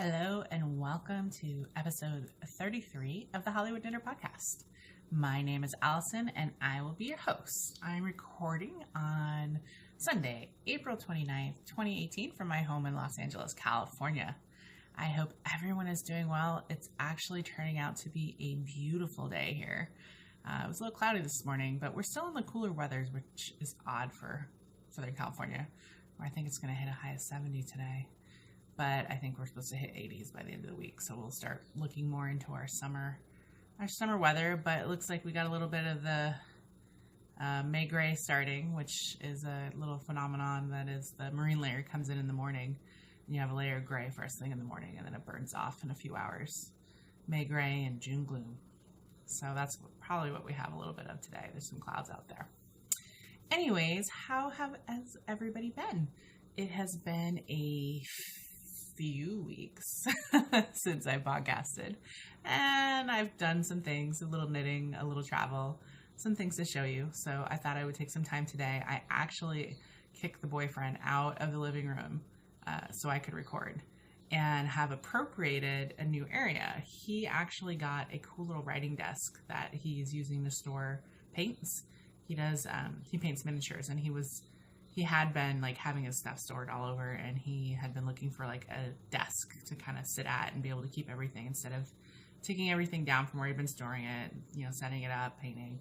Hello and welcome to episode 33 of the Hollywood Dinner Podcast. My name is Allison and I will be your host. I'm recording on Sunday, April 29th, 2018 from my home in Los Angeles, California. I hope everyone is doing well. It's actually turning out to be a beautiful day here. It was a little cloudy this morning, but we're still in the cooler weathers, which is odd for Southern California, where I think it's going to hit a high of 70 today. But I think we're supposed to hit 80s by the end of the week, so we'll start looking more into our summer weather. But it looks like we got a little bit of the May gray starting, which is a little phenomenon that is the marine layer comes in the morning, and you have a layer of gray first thing in the morning, and then it burns off in a few hours. May gray and June gloom. So that's probably what we have a little bit of today. There's some clouds out there. Anyways, how has everybody been? It has been a few weeks since I podcasted, and I've done some things, a little knitting, a little travel, some things to show you. So I thought I would take some time today. I actually kicked the boyfriend out of the living room so I could record and have appropriated a new area. He actually got a cool little writing desk that he's using to store paints. He does, he paints miniatures, and he had been like having his stuff stored all over, and he had been looking for like a desk to kind of sit at and be able to keep everything instead of taking everything down from where he'd been storing it, setting it up, painting.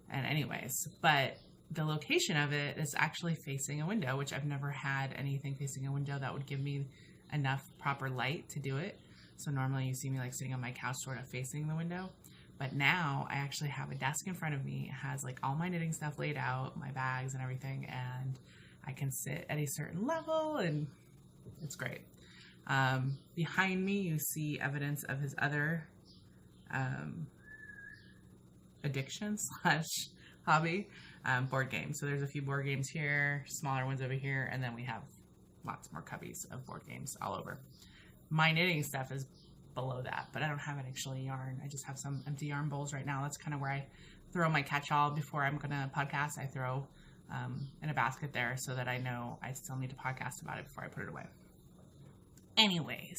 And anyways, but the location of it is actually facing a window, which I've never had anything facing a window that would give me enough proper light to do it. So normally you see me like sitting on my couch sort of facing the window. But now I actually have a desk in front of me. It has like all my knitting stuff laid out, my bags and everything, and I can sit at a certain level, and it's great. Behind me, you see evidence of his other addiction / hobby, board games. So there's a few board games here, smaller ones over here, and then we have lots more cubbies of board games all over. My knitting stuff is below that, but I don't have an actually yarn. I just have some empty yarn bowls right now. That's kind of where I throw my catch-all before I'm going to podcast. I throw in a basket there so that I know I still need to podcast about it before I put it away. Anyways,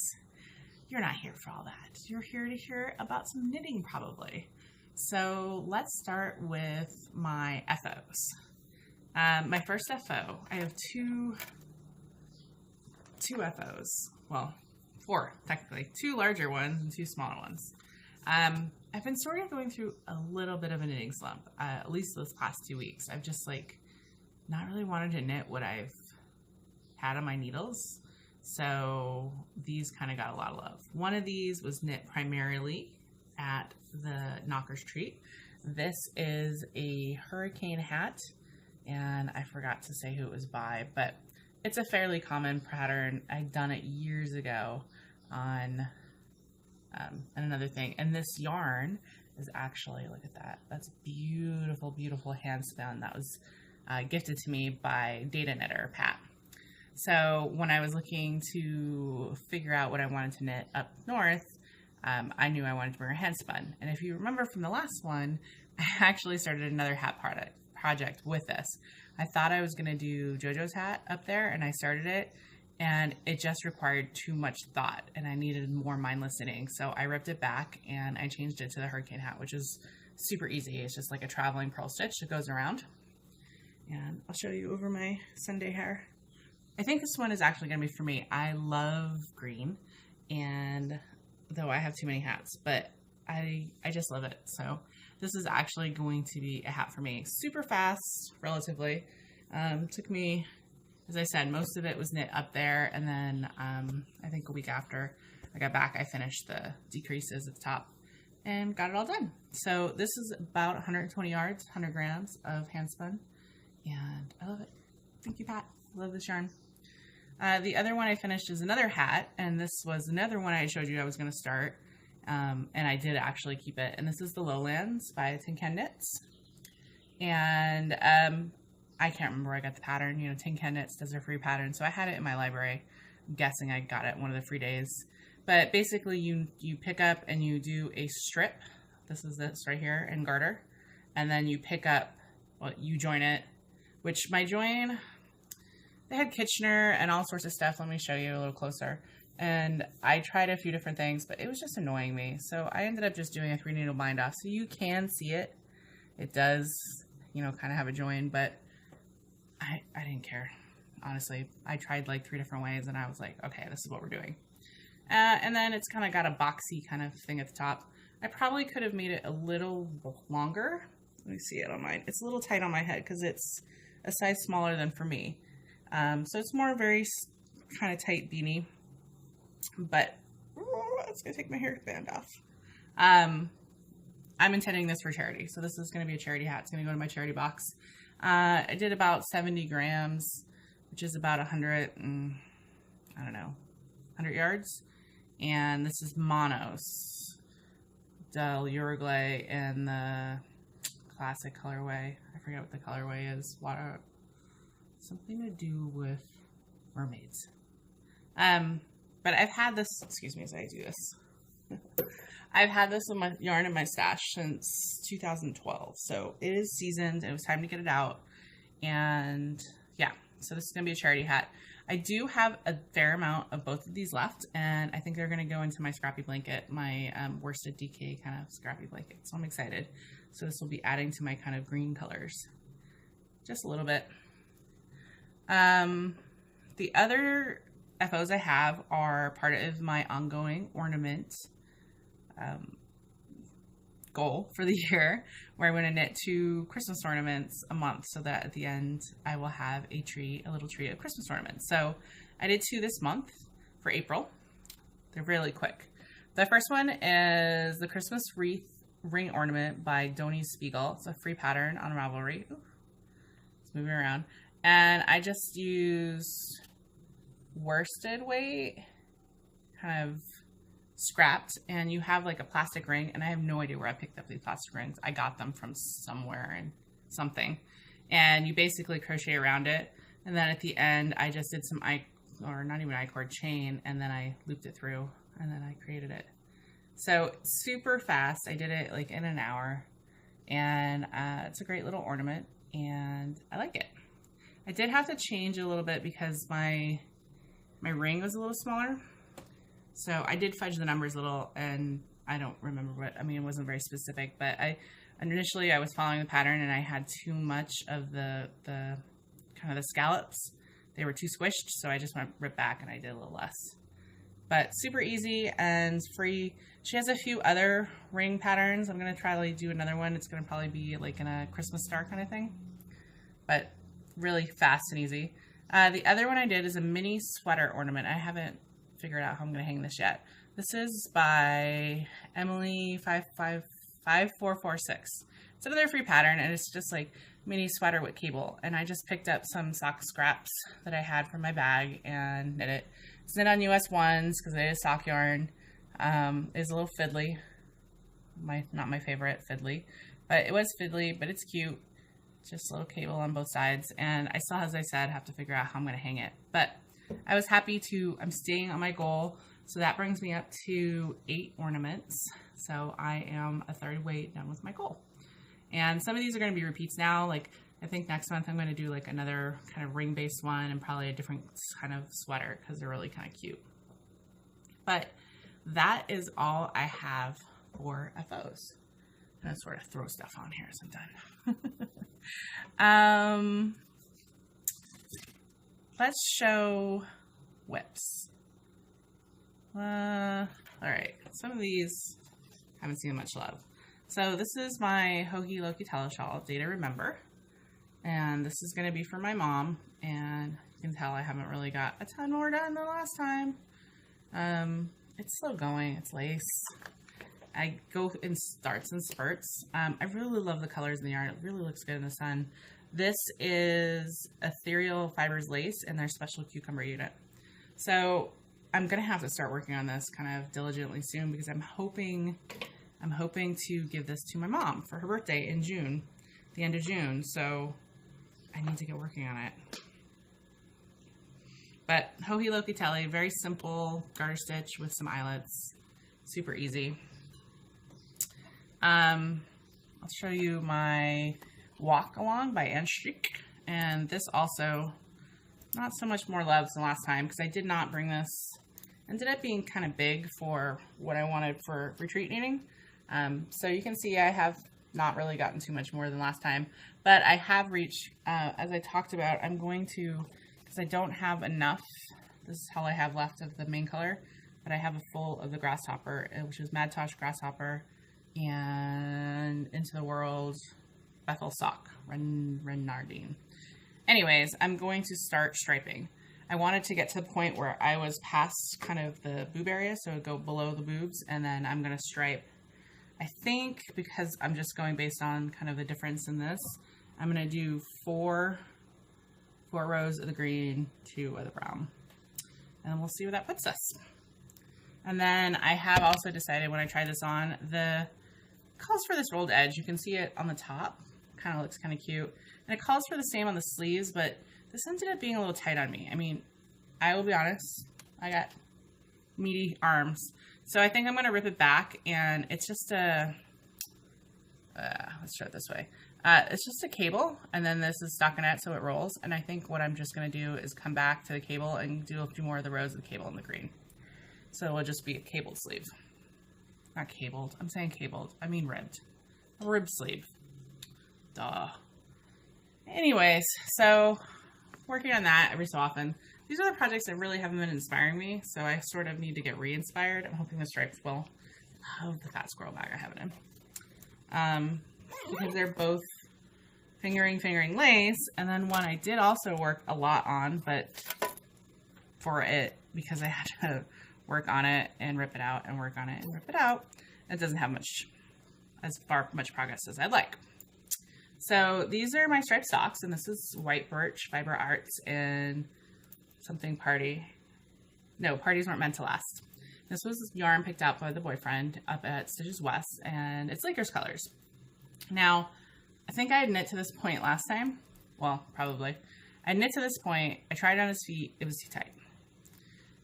you're not here for all that. You're here to hear about some knitting probably. So let's start with my FOs. My first FO, I have two FOs. Well, four technically, two larger ones and two smaller ones. I've been sort of going through a little bit of a knitting slump, at least those past 2 weeks. I've just not really wanted to knit what I've had on my needles. So these kind of got a lot of love. One of these was knit primarily at the Knocker's Treat. This is a hurricane hat, and I forgot to say who it was by, but it's a fairly common pattern. I'd done it years ago on another thing. And this yarn is actually, look at that. That's beautiful, beautiful hand spun. That was gifted to me by Data Knitter, Pat. So when I was looking to figure out what I wanted to knit up north, I knew I wanted to bring a hand spun. And if you remember from the last one, I actually started another hat project with this. I thought I was going to do JoJo's hat up there, and I started it, and it just required too much thought, and I needed more mindless knitting. So I ripped it back, and I changed it to the hurricane hat, which is super easy. It's just like a traveling pearl stitch that goes around. And I'll show you over my Sunday hair. I think this one is actually going to be for me. I love green, and though I have too many hats, but I just love it. So this is actually going to be a hat for me. Super fast, relatively. Took me, as I said, most of it was knit up there, and then I think a week after I got back, I finished the decreases at the top and got it all done. So this is about 120 yards, 100 grams of hand spun, and I love it. Thank you, Pat. Love this yarn. The other one I finished is another hat, and this was another one I showed you I was going to start, and I did actually keep it. And this is the Lowlands by Tin Can Knits, and I can't remember where I got the pattern. Tin Can Knits does their free pattern, so I had it in my library. I'm guessing I got it one of the free days. But basically, you pick up and you do a strip. This is this right here in garter, and then you pick up. Well, you join it, which my join. They had Kitchener and all sorts of stuff. Let me show you a little closer. And I tried a few different things, but it was just annoying me. So I ended up just doing a 3-needle bind off. So you can see it. It does, you know, kind of have a join, but I didn't care. Honestly, I tried like 3 different ways and I was like, okay, this is what we're doing. And then it's kind of got a boxy kind of thing at the top. I probably could have made it a little longer. Let me see it on mine. It's a little tight on my head because it's a size smaller than for me. So it's more very kind of tight beanie. But it's gonna take my hairband off. I'm intending this for charity, so this is gonna be a charity hat. It's gonna go to my charity box. I did about 70 grams, which is about 100 yards. And this is Monos del Uruguay in the classic colorway. I forget what the colorway is. Something to do with mermaids. But I've had this, excuse me as I do this. I've had this in my yarn in my stash since 2012. So it is seasoned. It was time to get it out. And yeah, so this is going to be a charity hat. I do have a fair amount of both of these left, and I think they're going to go into my scrappy blanket, my worsted DK kind of scrappy blanket. So I'm excited. So this will be adding to my kind of green colors. Just a little bit. The other FOs I have are part of my ongoing ornament goal for the year, where I'm going to knit 2 Christmas ornaments a month so that at the end I will have a little tree of Christmas ornaments. So I did 2 this month for April. They're really quick. The first one is the Christmas wreath ring ornament by Doni Spiegel. It's a free pattern on Ravelry. Ooh, it's moving around. And I just used worsted weight, kind of scrapped, and you have like a plastic ring, and I have no idea where I picked up these plastic rings. I got them from somewhere and something, and you basically crochet around it, and then at the end I just did some not even I-cord chain, and then I looped it through, and then I created it. So super fast. I did it like in an hour, and it's a great little ornament, and I like it. I did have to change a little bit because my ring was a little smaller. So I did fudge the numbers a little, and I don't remember it wasn't very specific, but initially I was following the pattern and I had too much of the kind of the scallops. They were too squished, so I just went right back and I did a little less. But super easy and free. She has a few other ring patterns. I'm going to try to do another one. It's going to probably be like in a Christmas star kind of thing, but really fast and easy. The other one I did is a mini sweater ornament. I haven't figured out how I'm going to hang this yet. This is by Emily 5446. It's another free pattern, and it's just like mini sweater with cable. And I just picked up some sock scraps that I had from my bag and knit it. It's knit on US ones because it is sock yarn. It's a little fiddly. Not my favorite fiddly, but it was fiddly, but it's cute. Just a little cable on both sides, and I still, as I said, have to figure out how I'm going to hang it. But I was happy I'm staying on my goal, so that brings me up to 8 ornaments. So I am a third way done with my goal. And some of these are going to be repeats now. Like I think next month I'm going to do like another kind of ring-based one and probably a different kind of sweater because they're really kind of cute. But that is all I have for FOs. I'm going to sort of throw stuff on here as I'm done. Let's show whips. All right, some of these haven't seen much love. So this is my Joji Locatello shawl, Day to Remember. And this is going to be for my mom. And you can tell I haven't really got a ton more done than last time. It's slow going. It's lace. I go in starts and spurts. I really love the colors in the yarn. It really looks good in the sun. This is Ethereal Fibers lace in their special cucumber unit. So I'm going to have to start working on this kind of diligently soon because I'm hoping to give this to my mom for her birthday in June, the end of June. So I need to get working on it. But Joji Locatello, very simple garter stitch with some eyelets, super easy. I'll show you my Walk Along by Anne Strick, and this also not so much more loves than last time because I did not bring this ended up being kind of big for what I wanted for retreat knitting. So you can see I have not really gotten too much more than last time, but I have reached, as I talked about, I'm going to, because I don't have enough, this is all I have left of the main color, but I have a full of the Grasshopper, which is Mad Tosh Grasshopper and Into the World Bethel Sock, Renardine. Anyways, I'm going to start striping. I wanted to get to the point where I was past kind of the boob area, so it would go below the boobs, and then I'm going to stripe. I think because I'm just going based on kind of the difference in this, I'm going to do four rows of the green, 2 of the brown, and we'll see where that puts us. And then I have also decided when I try this on, the calls for this rolled edge. You can see it on the top, kind of looks kind of cute, and it calls for the same on the sleeves, but this ended up being a little tight on me. I mean, I will be honest, I got meaty arms. So I think I'm going to rip it back, and it's just a, let's try it this way. It's just a cable, and then this is stockinette, so it rolls. And I think what I'm just going to do is come back to the cable and do a few more of the rows of the cable in the green. So it'll just be a cabled sleeve. Not cabled. I'm saying cabled. I mean ribbed. A ribbed sleeve. Duh. Anyways, so working on that every so often. These are the projects that really haven't been inspiring me, so I sort of need to get re-inspired. I'm hoping the stripes will. I love the fat squirrel bag I have it in. Because they're both fingering lace, and then one I did also work a lot on, but for it, because I had to work on it and rip it out and work on it and rip it out, it doesn't have much progress as I'd like. So these are my striped socks, and this is White Birch Fiber Arts and something Party. No, Parties Weren't Meant to Last. This was yarn picked out by the boyfriend up at Stitches West, and it's Lakers colors. Now, I think I had knit to this point last time. Well, probably. I knit to this point. I tried it on his feet. It was too tight.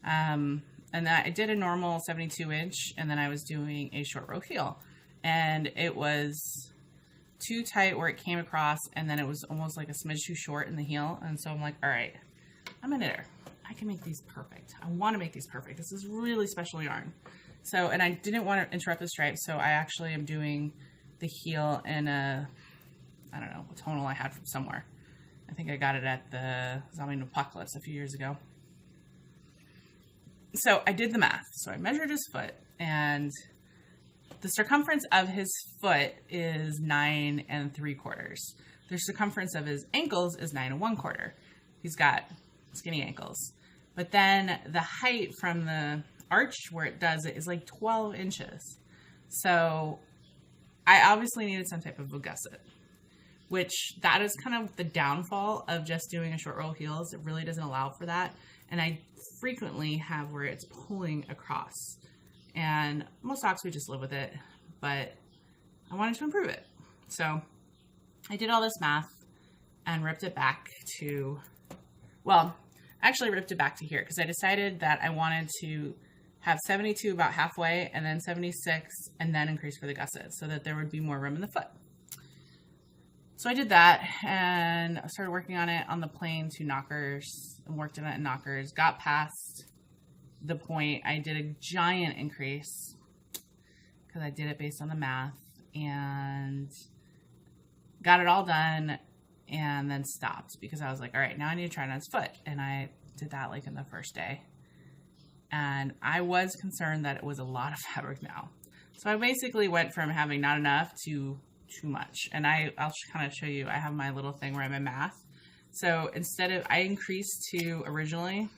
And that I did a normal 72 inch, and then I was doing a short row heel, and it was too tight where it came across, and then it was almost like a smidge too short in the heel. And so I'm like, all right, I'm a knitter. I can make these perfect. I want to make these perfect. This is really special yarn. So, and I didn't want to interrupt the stripe, so I actually am doing the heel in a, I don't know what tonal I had from somewhere. I think I got it at the Zombie Apocalypse a few years ago. So I did the math. So I measured his foot, and the circumference of his foot is 9 3/4. The circumference of his ankles is 9 1/4. He's got skinny ankles. But then the height from the arch where it does it is like 12 inches. So I obviously needed some type of a gusset, which that is kind of the downfall of just doing a short row heels. It really doesn't allow for that. And I frequently have where it's pulling across. And most socks we just live with it, but I wanted to improve it. So I did all this math and ripped it back to, well, actually ripped it back to here because I decided that I wanted to have 72 about halfway and then 76 and then increase for the gusset so that there would be more room in the foot. So I did that and I started working on it on the plane to knockers and worked on it in knockers, got past the point. I did a giant increase because I did it based on the math and got it all done and then stopped because I was like, all right, now I need to try it on his foot. And I did that like in the first day. And I was concerned that it was a lot of fabric now. So I basically went from having not enough to too much. And I'll kind of show you, I have my little thing where I'm in math. So instead of, I increased to originally,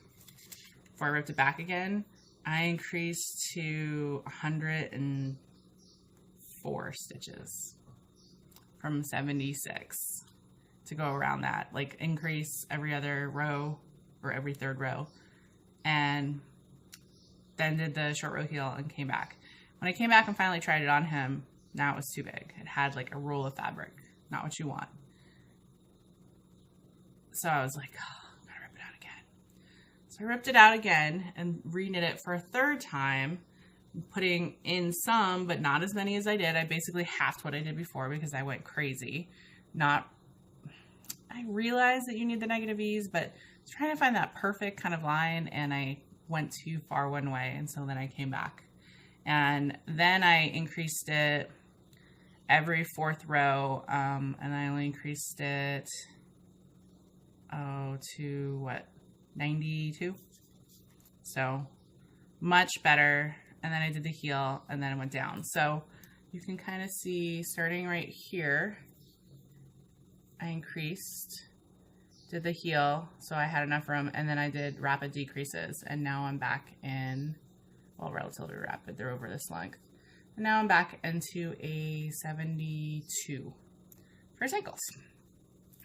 before I ripped it back again, I increased to 104 stitches from 76 to go around that, like increase every other row or every third row. And then did the short row heel and came back. When I came back and finally tried it on him, now it was too big. It had like a roll of fabric, not what you want. So I was like, oh, I'm gonna rip it out again. So I ripped it out again and reknit it for a third time, putting in some, but not as many as I did. I basically halved what I did before because I went crazy. I realized that you need the negative ease, but I was trying to find that perfect kind of line, and I went too far one way, and so then I came back. And then I increased it every fourth row, and I only increased it, to what, 92? So much better. And then I did the heel, and then it went down. So you can kind of see, starting right here, I increased, did the heel, so I had enough room, and then I did rapid decreases, and now I'm back in, well, relatively rapid, they're over this length. And now I'm back into a 72 for his ankles.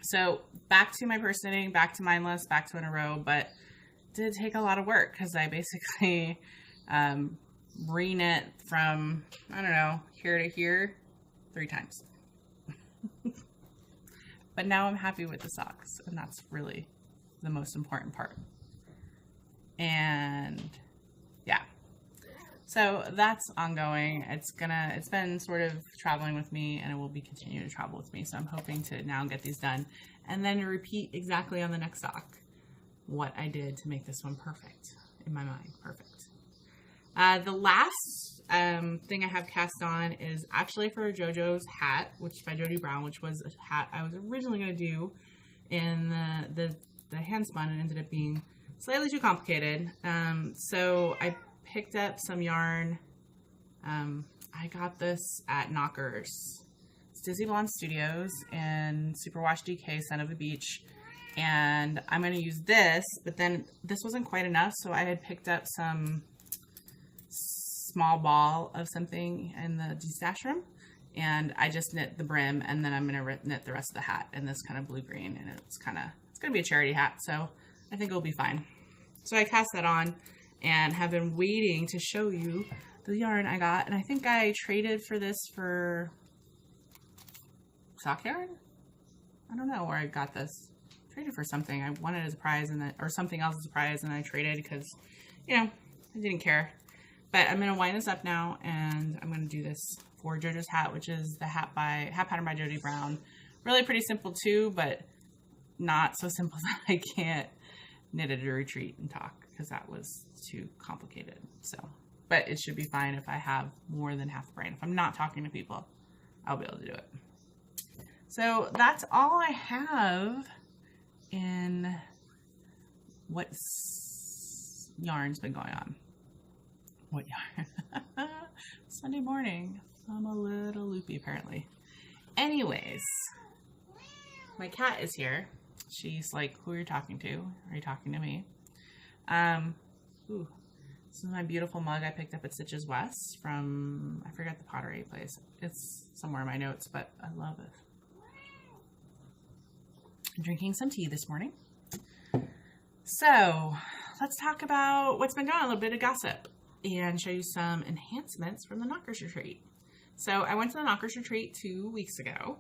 So back to my purse knitting, back to mindless, back to in a row, but did take a lot of work because I basically re-knit from, I don't know, here to here 3 times. But now I'm happy with the socks, and that's really the most important part. And yeah, so that's ongoing. It's been sort of traveling with me, and it will be continuing to travel with me. So I'm hoping to now get these done and then repeat exactly on the next sock what I did to make this one perfect in my mind. Perfect. The last thing I have cast on is actually for JoJo's hat, which by Jody Brown, which was a hat I was originally going to do in the hand spun, and ended up being slightly too complicated. So I picked up some yarn. I got this at Knockers. It's Dizzy Blonde Studios and Superwash DK Son of a Beach. And I'm going to use this, but then this wasn't quite enough, so I had picked up some small ball of something in the destash room, and I just knit the brim, and then I'm going to knit the rest of the hat in this kind of blue-green, and it's going to be a charity hat, so I think it'll be fine. So I cast that on and have been waiting to show you the yarn I got, and I think I traded for this for sock yarn? I don't know where I got this. Traded for something. I wanted as a prize, and or something else as a prize, and I traded because, you know, I didn't care. But I'm going to wind this up now, and I'm going to do this for JoJo's hat, which is the hat pattern by Jody Brown. Really pretty simple too, but not so simple that I can't knit at a retreat and talk, because that was too complicated. So, but it should be fine if I have more than half a brain. If I'm not talking to people, I'll be able to do it. So that's all I have in what yarn's been going on. What yarn? Sunday morning. I'm a little loopy apparently. Anyways, my cat is here. She's like, who are you talking to? Are you talking to me? Ooh, this is my beautiful mug I picked up at Stitches West from, I forgot the pottery place. It's somewhere in my notes, but I love it. I'm drinking some tea this morning. So let's talk about what's been going on, a little bit of gossip, and show you some enhancements from the Knockers Retreat. So I went to the Knockers Retreat 2 weeks ago,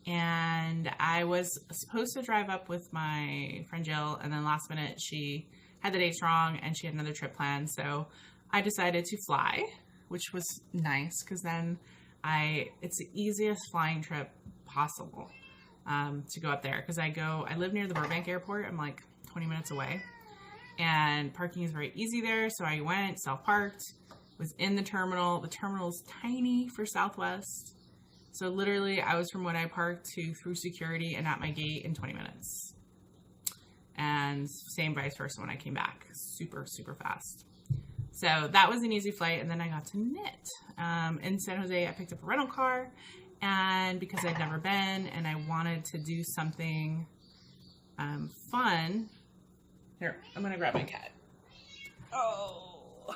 and I was supposed to drive up with my friend Jill, and then last minute she had the dates wrong and she had another trip planned. So I decided to fly, which was nice because then it's the easiest flying trip possible. To go up there, because I live near the Burbank airport. I'm like 20 minutes away, and parking is very easy there. So I went, self-parked, was in the terminal. The terminal is tiny for Southwest. So literally I was from when I parked to through security and at my gate in 20 minutes. And same vice versa when I came back. Super, super fast. So that was an easy flight, and then I got to knit. In San Jose, I picked up a rental car. And because I'd never been and I wanted to do something fun, here, I'm going to grab my cat. Oh.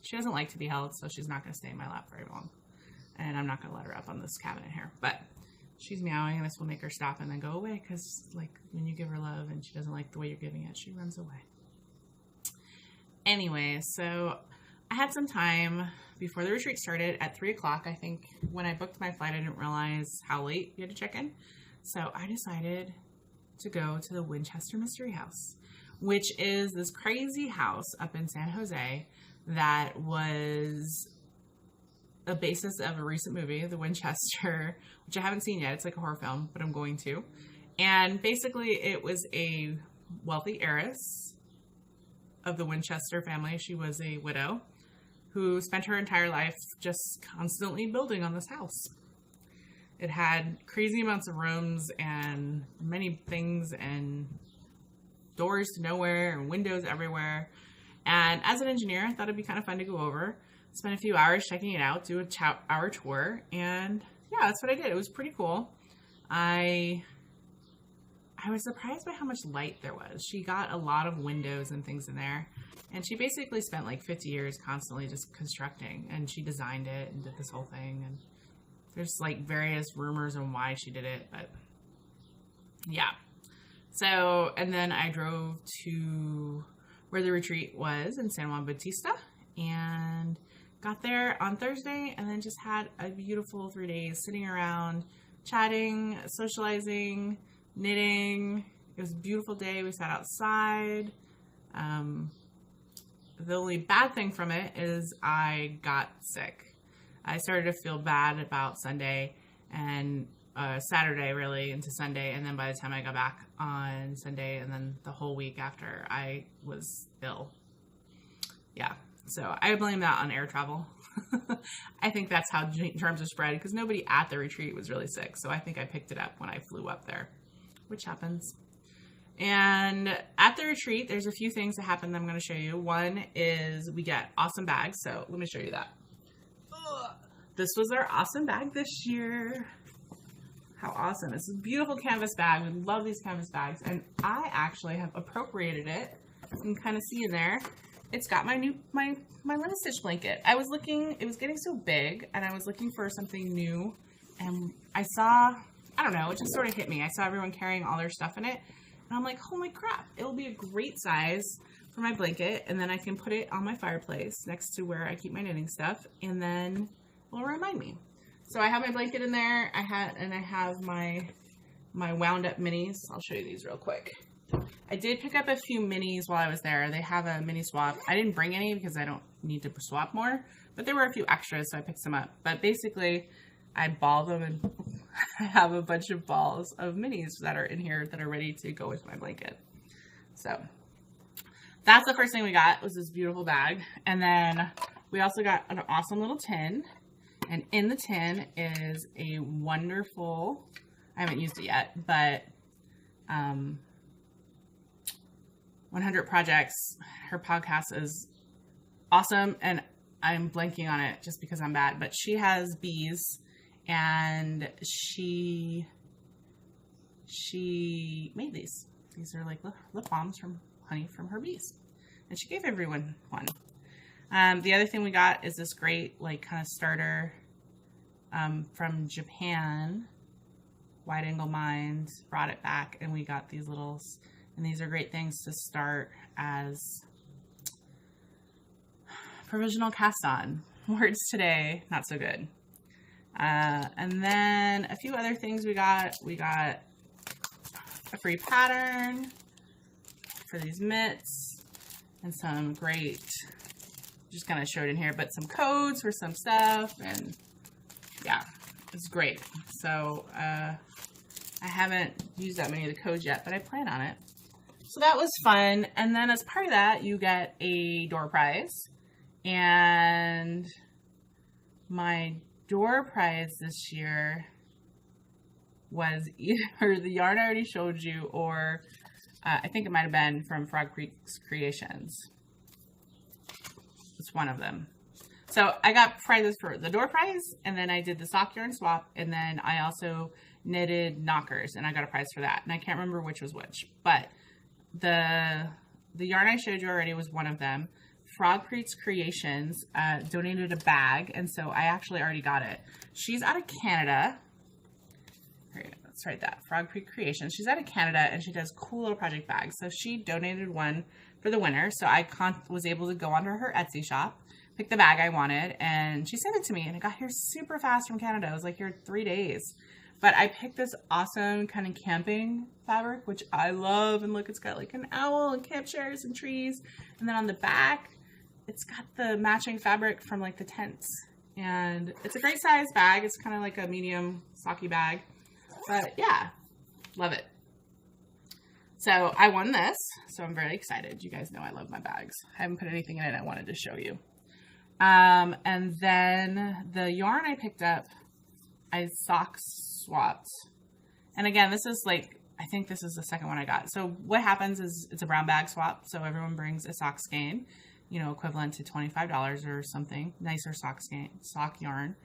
She doesn't like to be held, so she's not going to stay in my lap very long. And I'm not going to let her up on this cabinet here. But she's meowing, and this will make her stop and then go away, because like when you give her love and she doesn't like the way you're giving it, she runs away. Anyway, so I had some time before the retreat started at 3 o'clock. I think when I booked my flight, I didn't realize how late you had to check in. So I decided to go to the Winchester Mystery House, which is this crazy house up in San Jose that was a basis of a recent movie, The Winchester, which I haven't seen yet. It's like a horror film, but I'm going to. And basically it was a wealthy heiress of the Winchester family. She was a widow who spent her entire life just constantly building on this house. It had crazy amounts of rooms and many things and doors to nowhere and windows everywhere. And as an engineer, I thought it'd be kind of fun to go over, spend a few hours checking it out, do a hour tour. And yeah, that's what I did. It was pretty cool. I was surprised by how much light there was. She got a lot of windows and things in there. And she basically spent like 50 years constantly just constructing. And she designed it and did this whole thing. And there's like various rumors on why she did it. But yeah. So, and then I drove to where the retreat was in San Juan Bautista. And got there on Thursday. And then just had a beautiful 3 days sitting around, chatting, socializing, knitting. It was a beautiful day. We sat outside. The only bad thing from it is I got sick. I started to feel bad about Sunday and Saturday really into Sunday. And then by the time I got back on Sunday and then the whole week after, I was ill. Yeah. So I blame that on air travel. I think that's how germs are spread because nobody at the retreat was really sick. So I think I picked it up when I flew up there, which happens. And at the retreat, there's a few things that happen that I'm going to show you. One is we get awesome bags. So let me show you that. This was our awesome bag this year. How awesome. It's a beautiful canvas bag. We love these canvas bags. And I actually have appropriated it. You can kind of see in there. It's got my new, my lemon stitch blanket. I was looking, it was getting so big and I was looking for something new. And I saw, I don't know, it just sort of hit me. I saw everyone carrying all their stuff in it. And I'm like, holy crap, it'll be a great size for my blanket. And then I can put it on my fireplace next to where I keep my knitting stuff. And then it'll remind me. So I have my blanket in there. I have my wound up minis. I'll show you these real quick. I did pick up a few minis while I was there. They have a mini swap. I didn't bring any because I don't need to swap more, but there were a few extras, so I picked some up. But basically, I ball them and I have a bunch of balls of minis that are in here that are ready to go with my blanket. So that's the first thing we got was this beautiful bag. And then we also got an awesome little tin. And in the tin is a wonderful, I haven't used it yet, but 100 Projects, her podcast is awesome. And I'm blanking on it just because I'm bad, but she has bees and she made these. These are like lip balms from honey from her bees. And she gave everyone one. The other thing we got is this great like kind of starter from Japan. Wide Angle Mind brought it back and we got these littles. And these are great things to start as provisional cast on. Words today, not so good. And then a few other things we got. We got a free pattern for these mitts and some great, just kind of showed in here, but some codes for some stuff. And yeah, it's great. So I haven't used that many of the codes yet, but I plan on it. So that was fun. And then as part of that, you get a door prize. And my door prize this year was either the yarn I already showed you or I think it might have been from Frog Creek's Creations. It's one of them. So I got prizes for the door prize and then I did the sock yarn swap and then I also knitted knockers and I got a prize for that. And I can't remember which was which, but the yarn I showed you already was one of them. Frog Creek's Creations donated a bag, and so I actually already got it. She's out of Canada. Let's write that. Frog Creek Creations. She's out of Canada, and she does cool little project bags. So she donated one for the winner, so I was able to go onto her Etsy shop, pick the bag I wanted, and she sent it to me, and it got here super fast from Canada. I was like here 3 days. But I picked this awesome kind of camping fabric, which I love. And look, it's got like an owl and campchairs and trees. And then on the back, it's got the matching fabric from like the tents. And it's a great size bag. It's kind of like a medium socky bag. But yeah, love it. So I won this, so I'm very excited. You guys know I love my bags. I haven't put anything in it I wanted to show you. And then the yarn I picked up, I sock swapped. And again, this is like, I think this is the second one I got. So what happens is it's a brown bag swap. So everyone brings a sock skein, you know, equivalent to $25 or something, nicer sock yarn.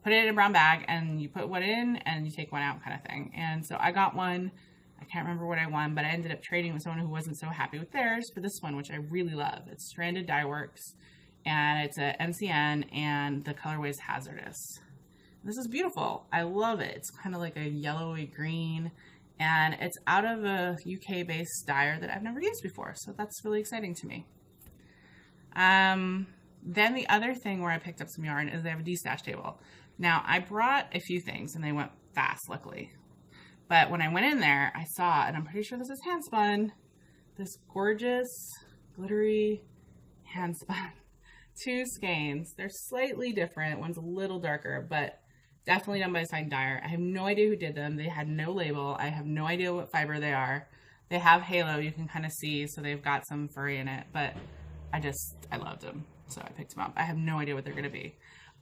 Put it in a brown bag and you put one in and you take one out kind of thing. And so I got one. I can't remember what I won, but I ended up trading with someone who wasn't so happy with theirs for this one, which I really love. It's Stranded Dye Works, and it's a NCN, and the colorway is Hazardous. This is beautiful. I love it. It's kind of like a yellowy green, and it's out of a UK-based dyer that I've never used before, so that's really exciting to me. Then the other thing where I picked up some yarn is they have a D-stash table. Now, I brought a few things, and they went fast, luckily. But when I went in there, I saw, and I'm pretty sure this is hand spun, this gorgeous, glittery hand spun 2 skeins. They're slightly different. One's a little darker, but definitely done by a sign dyer. I have no idea who did them. They had no label. I have no idea what fiber they are. They have halo, you can kind of see, so they've got some furry in it, but I loved them, so I picked them up. I have no idea what they're going to be.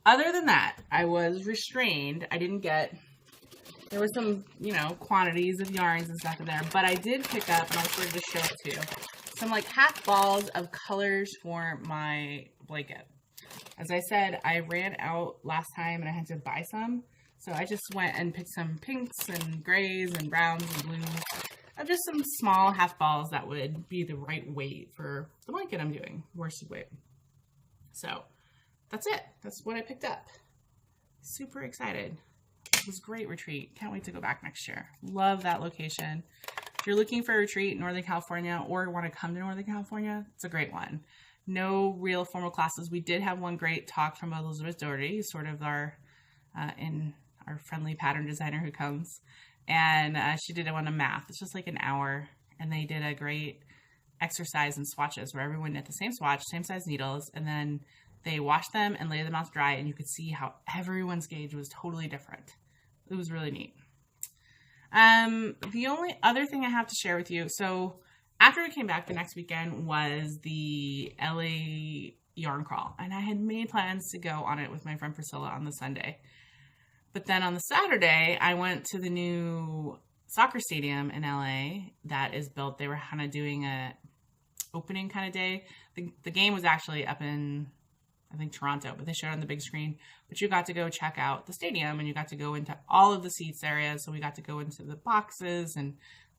Other than that, I was restrained. There was some, you know, quantities of yarns and stuff in there, but I did pick up, and I'll sort of just show it to you, some like half balls of colors for my blanket. As I said, I ran out last time and I had to buy some, so I just went and picked some pinks and grays and browns and blues of just some small half balls that would be the right weight for the blanket I'm doing, worsted weight. So that's it. That's what I picked up. Super excited. It was a great retreat. Can't wait to go back next year. Love that location. If you're looking for a retreat in Northern California or want to come to Northern California, it's a great one. No real formal classes. We did have one great talk from Elizabeth Doherty, sort of our friendly pattern designer who comes. And she did one on math. It's just like an hour. And they did a great exercise in swatches where everyone knit the same swatch, same size needles, and then they washed them and laid them out to dry, and you could see how everyone's gauge was totally different. It was really neat. The only other thing I have to share with you, so after I came back, the next weekend was the LA yarn crawl, and I had made plans to go on it with my friend Priscilla on the Sunday. But then on the Saturday, I went to the new soccer stadium in LA that is built. They were kind of doing a opening kind of day. The game was actually up in, I think, Toronto, but they showed it on the big screen. But you got to go check out the stadium, and you got to go into all of the seats areas. So we got to go into the boxes and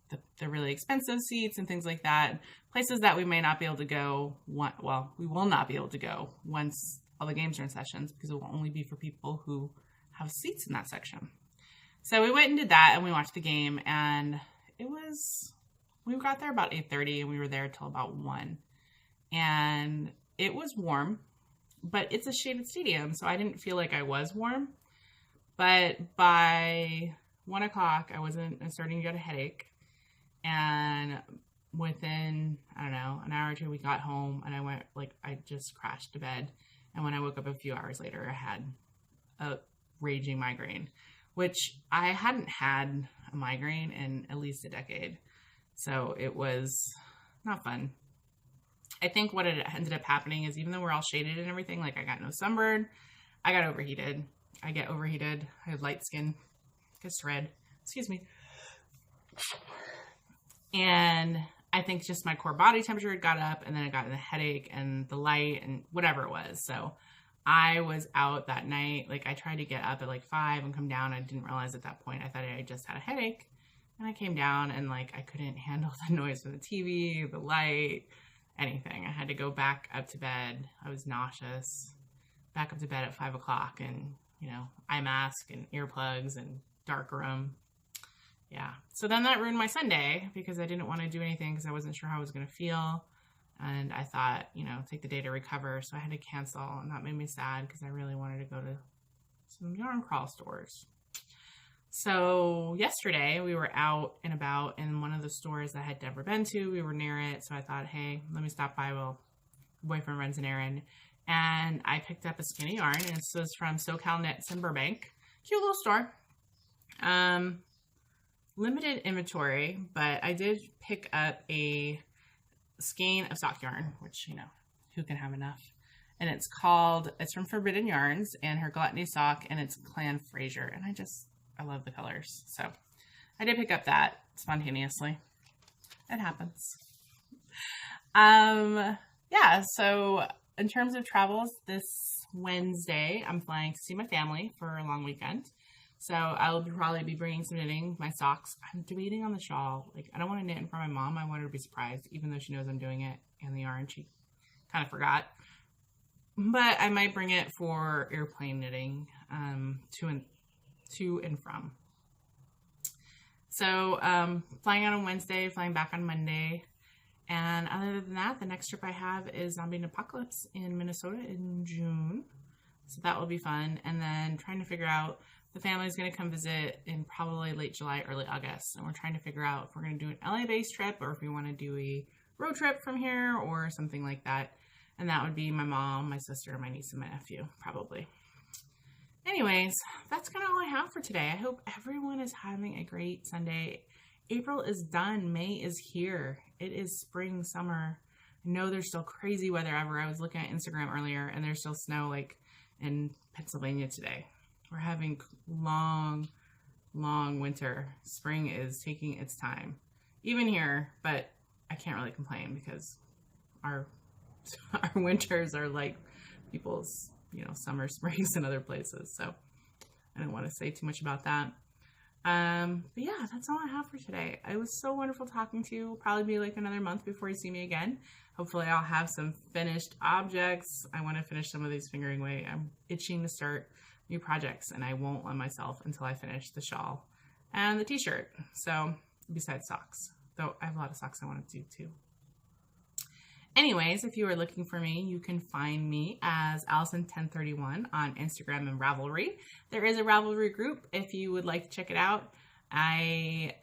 the really expensive seats and things like that. Places that we may not be able to go. Well, we will not be able to go once all the games are in sessions, because it will only be for people who have seats in that section. So we went and did that, and we watched the game, and we got there about 8:30, and we were there till about 1. And it was warm, but it's a shaded stadium, so I didn't feel like I was warm. But by 1 o'clock, I was starting to get a headache. And within, I don't know, an hour or two, we got home, and I just crashed to bed. And when I woke up a few hours later, I had a raging migraine, which I hadn't had a migraine in at least a decade. So it was not fun. I think what it ended up happening is, even though we're all shaded and everything, like, I got no sunburn, I got overheated. I get overheated. I have light skin. Gets red. Excuse me. And I think just my core body temperature had got up, and then I got a headache and the light and whatever it was. So I was out that night. Like, I tried to get up at like 5 and come down. I didn't realize at that point, I thought I just had a headache. And I came down, and like, I couldn't handle the noise from the TV, the light, anything. I had to go back up to bed. I was nauseous. Back up to bed at 5 o'clock, and, you know, eye mask and earplugs and dark room. Yeah. So then that ruined my Sunday, because I didn't want to do anything because I wasn't sure how I was going to feel. And I thought, you know, take the day to recover. So I had to cancel, and that made me sad because I really wanted to go to some yarn crawl stores. So yesterday we were out and about in one of the stores that I had never been to. We were near it. So I thought, hey, let me stop by while my boyfriend runs an errand. And I picked up a skinny yarn, and this was from SoCal Knits in Burbank. Cute little store. limited inventory, but I did pick up a skein of sock yarn, which, you know, who can have enough? And it's from Forbidden Yarns, and her Gluttony sock, and it's Clan Fraser. And I love the colors. So I did pick up that spontaneously. It happens. Yeah, so in terms of travels, this Wednesday, I'm flying to see my family for a long weekend. So I will probably be bringing some knitting, my socks. I'm debating on the shawl. Like, I don't want to knit in for my mom. I want her to be surprised, even though she knows I'm doing it. And the yarn, she kind of forgot. But I might bring it for airplane knitting, to and from. So flying out on Wednesday, flying back on Monday. And other than that, the next trip I have is Zombie Apocalypse in Minnesota in June. So that will be fun. And then trying to figure out, the family's going to come visit in probably late July, early August. And we're trying to figure out if we're going to do an LA-based trip or if we want to do a road trip from here or something like that. And that would be my mom, my sister, my niece, and my nephew, probably. Anyways, that's kind of all I have for today. I hope everyone is having a great Sunday. April is done. May is here. It is spring, summer. I know there's still crazy weather ever. I was looking at Instagram earlier, and there's still snow like in Pennsylvania today. We're having long winter. Spring is taking its time. Even here, but I can't really complain because our winters are like people's, summer, springs, and other places. So I don't want to say too much about that. But yeah, that's all I have for today. It was so wonderful talking to you. It'll probably be like another month before you see me again. Hopefully I'll have some finished objects. I want to finish some of these fingering weight. I'm itching to start new projects, and I won't let myself until I finish the shawl and the t-shirt. So besides socks, though I have a lot of socks I want to do too. Anyways, if you are looking for me, you can find me as Allison1031 on Instagram and Ravelry. There is a Ravelry group if you would like to check it out. I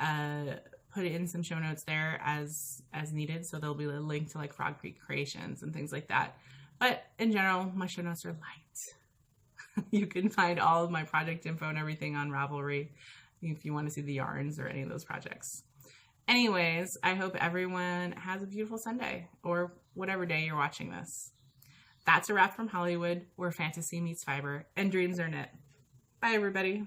put in some show notes there as needed, so there'll be a link to like Frog Creek Creations and things like that. But in general, my show notes are light. You can find all of my project info and everything on Ravelry if you want to see the yarns or any of those projects. Anyways, I hope everyone has a beautiful Sunday or whatever day you're watching this. That's a wrap from Hollywood, where fantasy meets fiber and dreams are knit. Bye, everybody.